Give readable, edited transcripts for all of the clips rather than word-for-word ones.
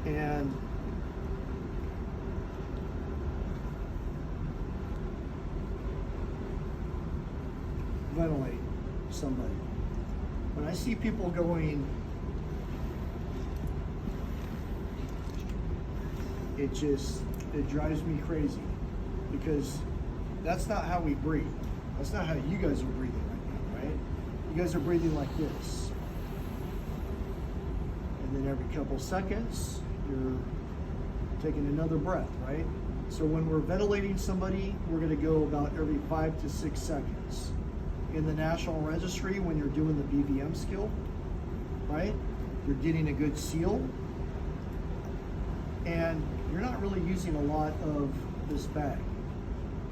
and ventilate somebody. When I see people going, it drives me crazy, because that's not how we breathe. That's not how you guys are breathing right now, right? You guys are breathing like this. And then every couple seconds, you're taking another breath, right? So when we're ventilating somebody, we're gonna go about every 5 to 6 seconds. In the National Registry, when you're doing the BVM skill, right? You're getting a good seal, and you're not really using a lot of this bag,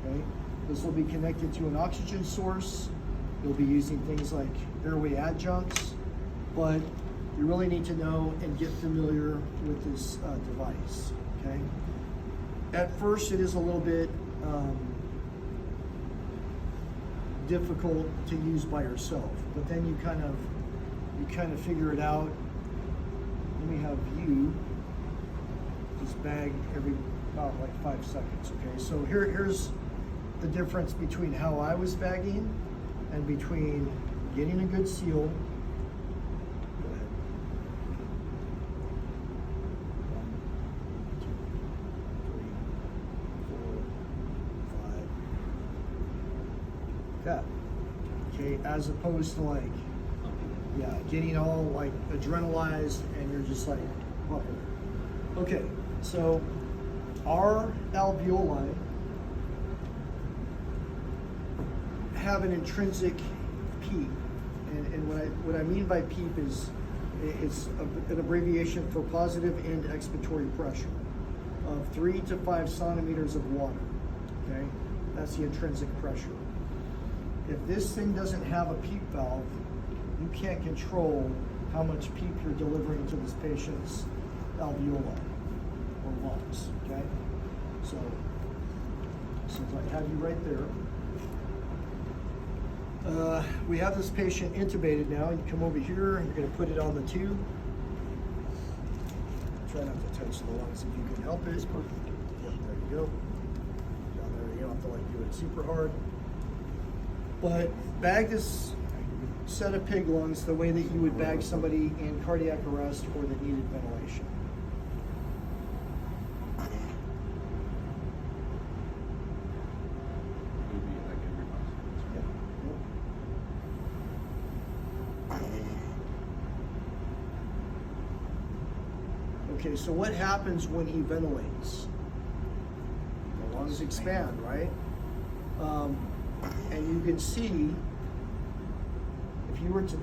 okay? This will be connected to an oxygen source. You'll be using things like airway adjuncts, but you really need to know and get familiar with this device, okay? At first, it is a little bit difficult to use by yourself, but then you kind of figure it out. Let me have you just bag every about like 5 seconds, okay? So here's the difference between how I was bagging and between getting a good seal. Go ahead. 1, 2, 3, 4, 5. That. Okay, as opposed to like, yeah, getting all like adrenalized and you're just like, buckled. Okay, so our alveoli have an intrinsic PEEP, and what I mean by PEEP is it's an abbreviation for positive end expiratory pressure of 3 to 5 centimeters of water. Okay, that's the intrinsic pressure. If this thing doesn't have a PEEP valve, you can't control how much PEEP you're delivering to this patient's alveoli or lungs. Okay, so if I have you right there. We have this patient intubated now. You come over here and you're going to put it on the tube. Try not to touch the lungs if you can help it. Yep, there you go. Down there, you don't have to like do it super hard. But bag this set of pig lungs the way that you would bag somebody in cardiac arrest or that needed ventilation. Okay, so what happens when he ventilates? The lungs expand, right? And you can see, if you were to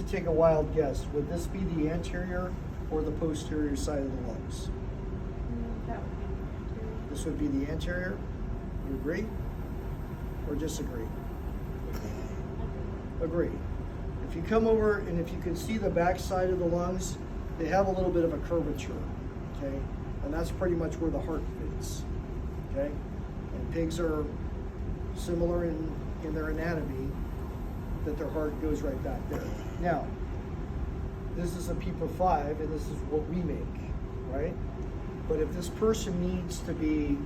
take a wild guess, would this be the anterior or the posterior side of the lungs? That would be the anterior. This would be the anterior. You agree or disagree? Agree. If you come over and if you can see the back side of the lungs, they have a little bit of a curvature, okay? And that's pretty much where the heart fits, okay? And pigs are similar in their anatomy, that their heart goes right back there. Now, this is a PEEP of 5, and this is what we make, right? But if this person needs to be,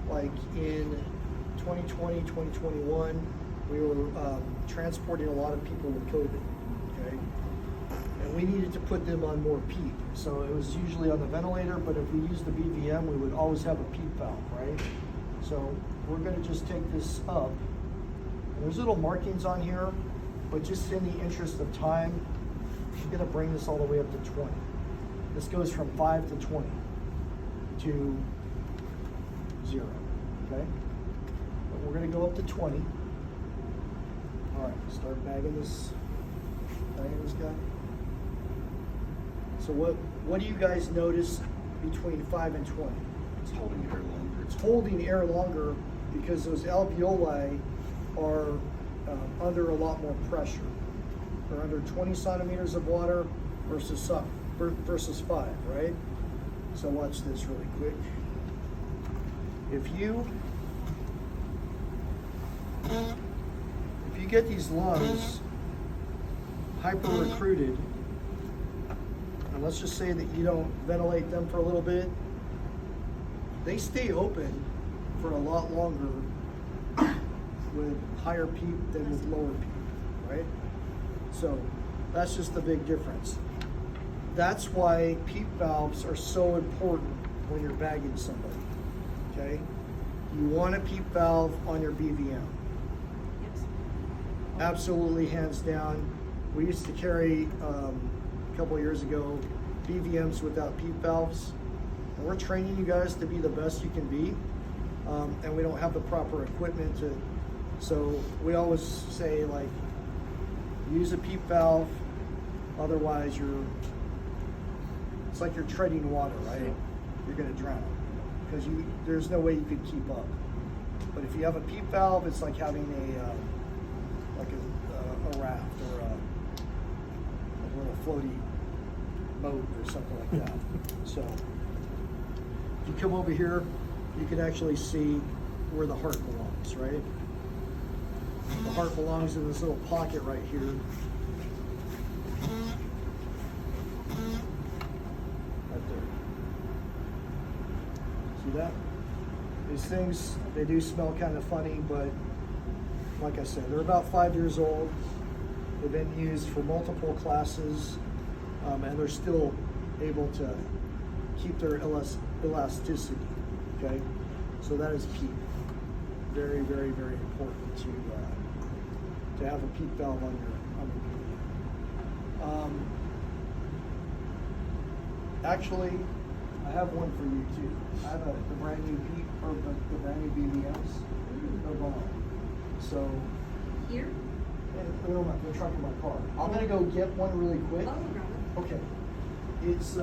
like in 2020, 2021, we were transporting a lot of people with COVID, okay? And we needed to put them on more PEEP. So it was usually on the ventilator, but if we used the BVM, we would always have a PEEP valve, right? So we're gonna just take this up. And there's little markings on here, but just in the interest of time, I'm gonna bring this all the way up to 20. This goes from 5 to 20 to 0, okay? But we're gonna go up to 20. All right, start bagging this guy. So what do you guys notice between 5 and 20? It's holding air longer. It's holding air longer because those alveoli are under a lot more pressure. They're under 20 centimeters of water versus 5, right? So watch this really quick. If you get these lungs hyper recruited, and let's just say that you don't ventilate them for a little bit, they stay open for a lot longer with higher PEEP than with lower PEEP, right? So that's just the big difference. That's why PEEP valves are so important when you're bagging somebody, okay? You want a PEEP valve on your BVM. Yes. Absolutely, hands down. We used to carry, a couple of years ago, BVMs without PEEP valves. And we're training you guys to be the best you can be. And we don't have the proper equipment to, so we always say, like, use a PEEP valve, otherwise it's like you're treading water, right? You're gonna drown, because there's no way you could keep up. But if you have a PEEP valve, it's like having a raft or a little floaty boat or something like that. So if you come over here, you can actually see where the heart belongs, right? The heart belongs in this little pocket right here. Right there. See that? These things, they do smell kind of funny, but like I said, they're about 5 years old. They've been used for multiple classes, and they're still able to keep their elasticity, okay? So that is PEEP. Very, very, very important to have a PEEP valve on your BVM. Actually, I have one for you too. I have the brand new PEEP, or the brand new BVMs. They're gone. So, Here? they're in the trunk of my car. I'm gonna go get one really quick. Oh, grab it. Okay. It's